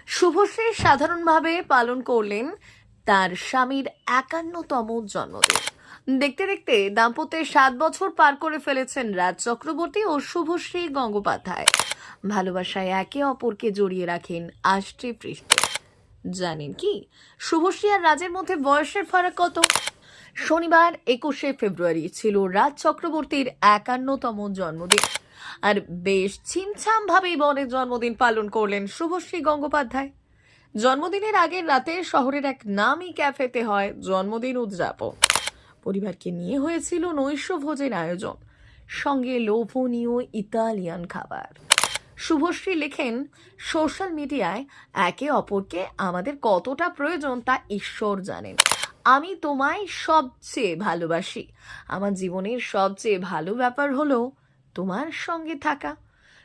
শুভশ্রী সাধারণভাবে পালন করলেন তার স্বামীর ৫১তম জন্মদিন। দেখতে দেখতে দাম্পত্যের ৭ বছর পার করে ফেলেছেন রাজ চক্রবর্তী ও শুভশ্রী গঙ্গোপাধ্যায়। ভালোবাসায় একে অপরকে জড়িয়ে রাখেন আষ্টে পৃষ্ঠে। জানেন কি শুভশ্রী আর রাজের মধ্যে বয়সের ফারাক কত? শনিবার ২১শে ফেব্রুয়ারি ছিল রাজ চক্রবর্তীর ৫১তম জন্মদিন। আর বেশ ছিমছাম ভাবেই বনের জন্মদিন পালন করলেন শুভশ্রী গঙ্গোপাধ্যায়। জন্মদিনের আগের রাতে শহরের এক নামী ক্যাফেতে হয় জন্মদিন উদযাপন। পরিবারকে নিয়ে হয়েছিল নৈশভোজের আয়োজন, সঙ্গে লোভনীয় ইতালিয়ান খাবার। শুভশ্রী লেখেন, সোশ্যাল মিডিয়ায় একে অপরকে আমাদের কতটা প্রয়োজন তা ঈশ্বর জানেন। আমি তোমায় সবচেয়ে ভালোবাসি। আমার জীবনের সবচেয়ে ভালো ব্যাপার হলো তোমার সঙ্গে থাকা।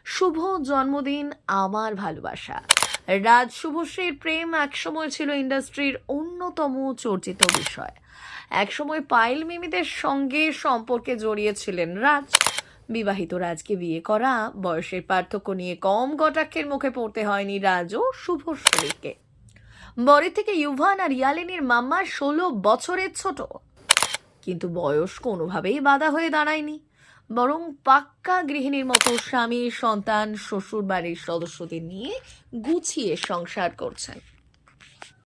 শুভ জন্মদিন আমার ভালোবাসা। রাজ শুভশ্রীর প্রেম একসময় ছিল ইন্ডাস্ট্রির অন্যতম চর্চিত বিষয়। একসময় পায়েল মিমিদের সঙ্গে সম্পর্কে জড়িয়েছিলেন রাজ। বিবাহিত রাজকে বিয়ে করা বয়সের পার্থক্য নিয়ে কম কটাক্ষের মুখে পড়তে হয়নি রাজ ও শুভশ্রীকে। বরের থেকে ইউভান আর ইয়ালেনের মাম্মা ১৬ বছরের ছোট, কিন্তু বয়স কোনোভাবেই বাধা হয়ে দাঁড়ায়নি। বরং পাক্কা গৃহিণীর মতো স্বামী, সন্তান, শ্বশুর বাড়ির সদস্যদের নিয়ে গুছিয়ে সংসার করছেন।